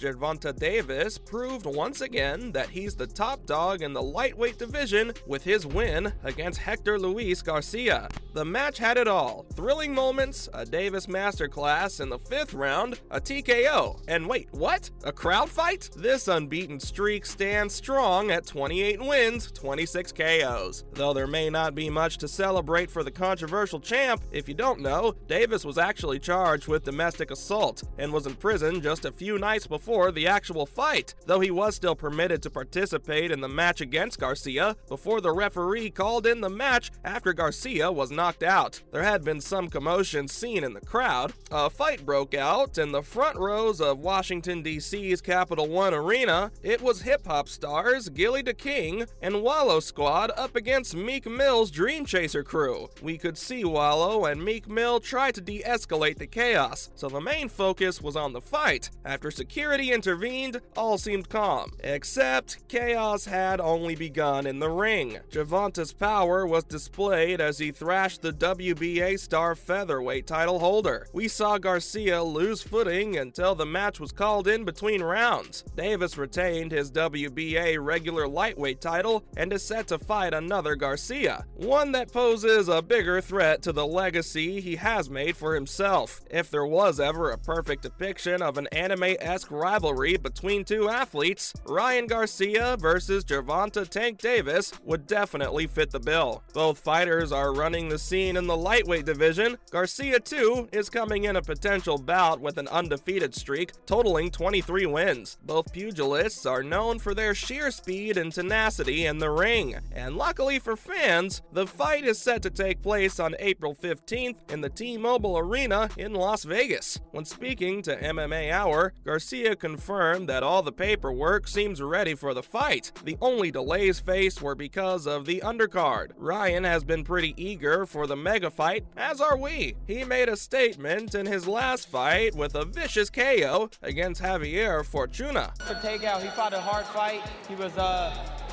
Gervonta Davis proved once again that he's the top dog in the lightweight division with his win against Hector Luis Garcia. The match had it all: thrilling moments, a Davis masterclass in the 5th round, a TKO, and wait, what? A crowd fight? This unbeaten streak stands strong at 28 wins, 26 KOs. Though there may not be much to celebrate for the controversial champ, if you don't know, Davis was actually charged with domestic assault and was in prison just a few nights before the actual fight, though he was still permitted to participate in the match against Garcia before the referee called in the match after Garcia was knocked out. There had been some commotion seen in the crowd. A fight broke out in the front rows of Washington, D.C.'s Capital One Arena. It was hip-hop stars Gilly the King and Wallow Squad up against Meek Mill's Dream Chaser crew. We could see Wallow and Meek Mill try to de-escalate the chaos, so the main focus was on the fight. After security intervened, all seemed calm, except chaos had only begun in the ring. Gervonta's power was displayed as he thrashed the WBA star featherweight title holder. We saw Garcia lose footing until the match was called in between rounds. Davis retained his WBA regular lightweight title and is set to fight another Garcia, one that poses a bigger threat to the legacy he has made for himself. If there was ever a perfect depiction of an anime-esque rivalry between two athletes, Ryan Garcia versus Gervonta Tank Davis would definitely fit the bill. Both fighters are running the scene in the lightweight division. Garcia, too, is coming in a potential bout with an undefeated streak, totaling 23 wins. Both pugilists are known for their sheer speed and tenacity in the ring, and luckily for fans, the fight is set to take place on April 15th in the T-Mobile Arena in Las Vegas. When speaking to MMA Hour, Garcia confirmed that all the paperwork seems ready for the fight. The only delays faced were because of the undercard. Ryan has been pretty eager for the mega fight, as are we. He made a statement in his last fight with a vicious KO against Javier Fortuna. For takeout, he fought a hard fight. He was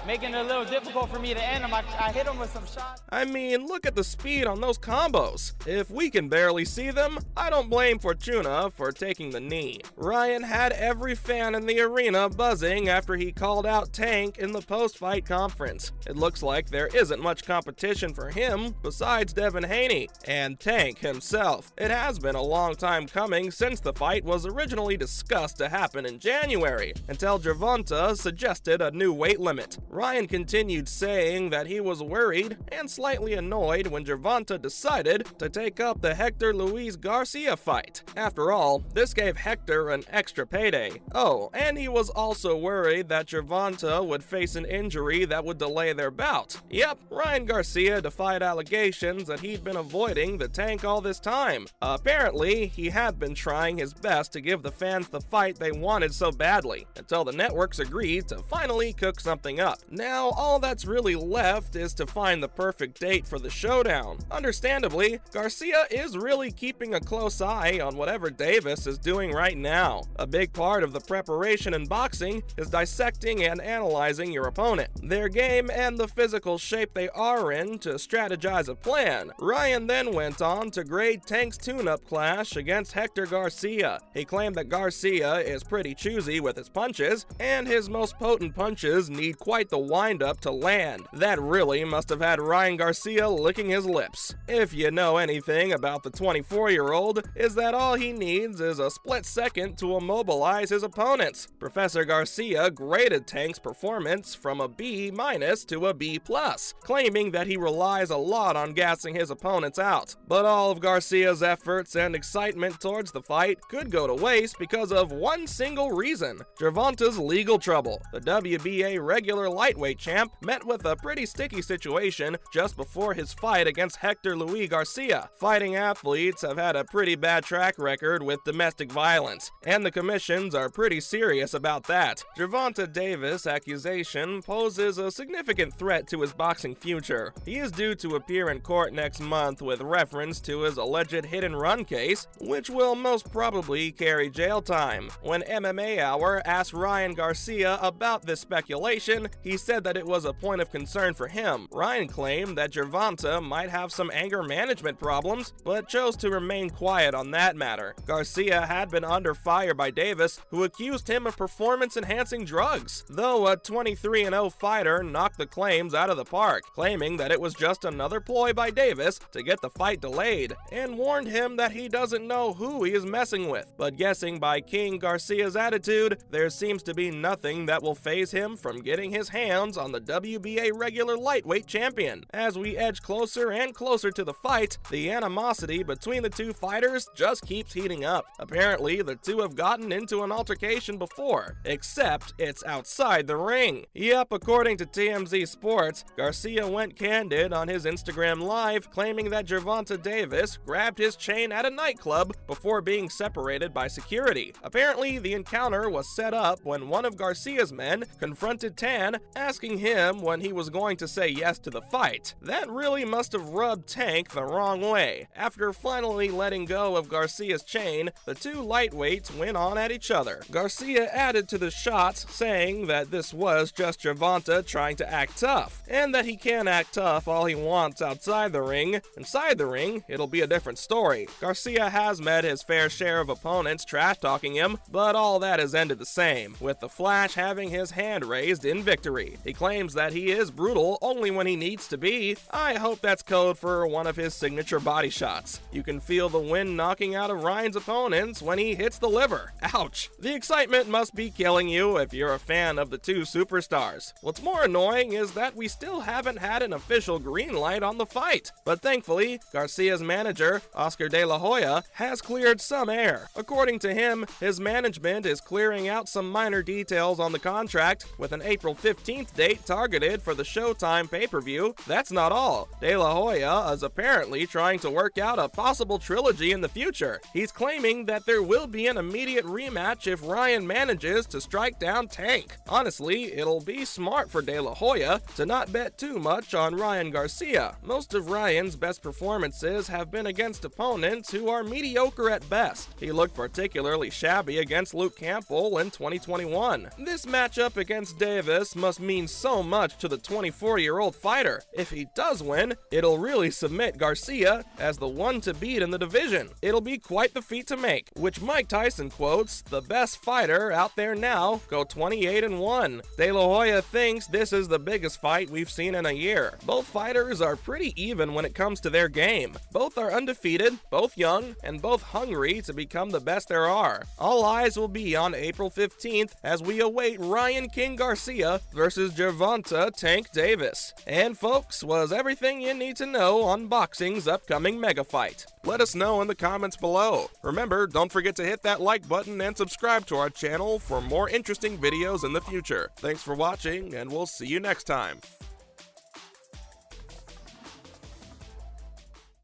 making it a little difficult for me to end him. I hit him with some shots. I mean, look at the speed on those combos. If we can barely see them, I don't blame Fortuna for taking the knee. Ryan had every fan in the arena buzzing after he called out Tank in the post-fight conference. It looks like there isn't much competition for him besides Devin Haney and Tank himself. It has been a long time coming since the fight was originally discussed to happen in January, until Gervonta suggested a new weight limit. Ryan continued saying that he was worried and slightly annoyed when Gervonta decided to take up the Hector Luis Garcia fight. After all, this gave Hector an extra payday. Oh, and he was also worried that Gervonta would face an injury that would delay their bout. Yep, Ryan Garcia defied allegations that he'd been avoiding the Tank all this time. Apparently, he had been trying his best to give the fans the fight they wanted so badly, until the networks agreed to finally cook something up. Now, all that's really left is to find the perfect date for the showdown. Understandably, Garcia is really keeping a close eye on whatever Davis is doing right now. A big part of the preparation in boxing is dissecting and analyzing your opponent, their game, and the physical shape they are in to strategize a plan. Ryan then went on to grade Tank's tune-up clash against Hector Garcia. He claimed that Garcia is pretty choosy with his punches, and his most potent punches need quite the wind-up to land. That really must have had Ryan Garcia licking his lips. If you know anything about the 24-year-old, is that all he needs is a split second to immobilize his opponents. Professor Garcia graded Tank's performance from a B- to a B+, claiming that he relies a lot on gassing his opponents out. But all of Garcia's efforts and excitement towards the fight could go to waste because of one single reason: Gervonta's legal trouble. The WBA regular lightweight champ met with a pretty sticky situation just before his fight against Hector Luis Garcia. Fighting athletes have had a pretty bad track record with domestic violence, and the commissions are pretty serious about that. Gervonta Davis' accusation poses a significant threat to his boxing future. He is due to appear in court next month with reference to his alleged hit-and-run case, which will most probably carry jail time. When MMA Hour asked Ryan Garcia about this speculation, he he said that it was a point of concern for him. Ryan claimed that Gervonta might have some anger management problems, but chose to remain quiet on that matter. Garcia had been under fire by Davis, who accused him of performance-enhancing drugs, though a 23-0 fighter knocked the claims out of the park, claiming that it was just another ploy by Davis to get the fight delayed, and warned him that he doesn't know who he is messing with. But guessing by King Garcia's attitude, there seems to be nothing that will faze him from getting his hands on the WBA regular lightweight champion. As we edge closer and closer to the fight, the animosity between the two fighters just keeps heating up. Apparently, the two have gotten into an altercation before, except it's outside the ring. Yep, according to TMZ Sports, Garcia went candid on his Instagram Live, claiming that Gervonta Davis grabbed his chain at a nightclub before being separated by security. Apparently, the encounter was set up when one of Garcia's men confronted Tan, asking him when he was going to say yes to the fight. That really must have rubbed Tank the wrong way. After finally letting go of Garcia's chain, the two lightweights went on at each other. Garcia added to the shots, saying that this was just Gervonta trying to act tough, and that he can act tough all he wants outside the ring. Inside the ring, it'll be a different story. Garcia has met his fair share of opponents trash-talking him, but all that has ended the same, with the Flash having his hand raised in victory. He claims that he is brutal only when he needs to be. I hope that's code for one of his signature body shots. You can feel the wind knocking out of Ryan's opponents when he hits the liver. Ouch! The excitement must be killing you if you're a fan of the two superstars. What's more annoying is that we still haven't had an official green light on the fight, but thankfully, Garcia's manager, Oscar De La Hoya, has cleared some air. According to him, his management is clearing out some minor details on the contract, with an April 15th date targeted for the Showtime pay-per-view. That's not all. De La Hoya is apparently trying to work out a possible trilogy in the future. He's claiming that there will be an immediate rematch if Ryan manages to strike down Tank. Honestly, it'll be smart for De La Hoya to not bet too much on Ryan Garcia. Most of Ryan's best performances have been against opponents who are mediocre at best. He looked particularly shabby against Luke Campbell in 2021. This matchup against Davis must mean so much to the 24-year-old fighter. If he does win, it'll really cement Garcia as the one to beat in the division. It'll be quite the feat to make, which Mike Tyson quotes, "The best fighter out there now go 28-1. De La Hoya thinks this is the biggest fight we've seen in a year. Both fighters are pretty even when it comes to their game. Both are undefeated, both young, and both hungry to become the best there are. All eyes will be on April 15th as we await Ryan King Garcia versus Gervonta Tank Davis." And folks, was everything you need to know on boxing's upcoming mega fight. Let us know in the comments below. Remember, don't forget to hit that like button and subscribe to our channel for more interesting videos in the future. Thanks for watching, and we'll see you next time.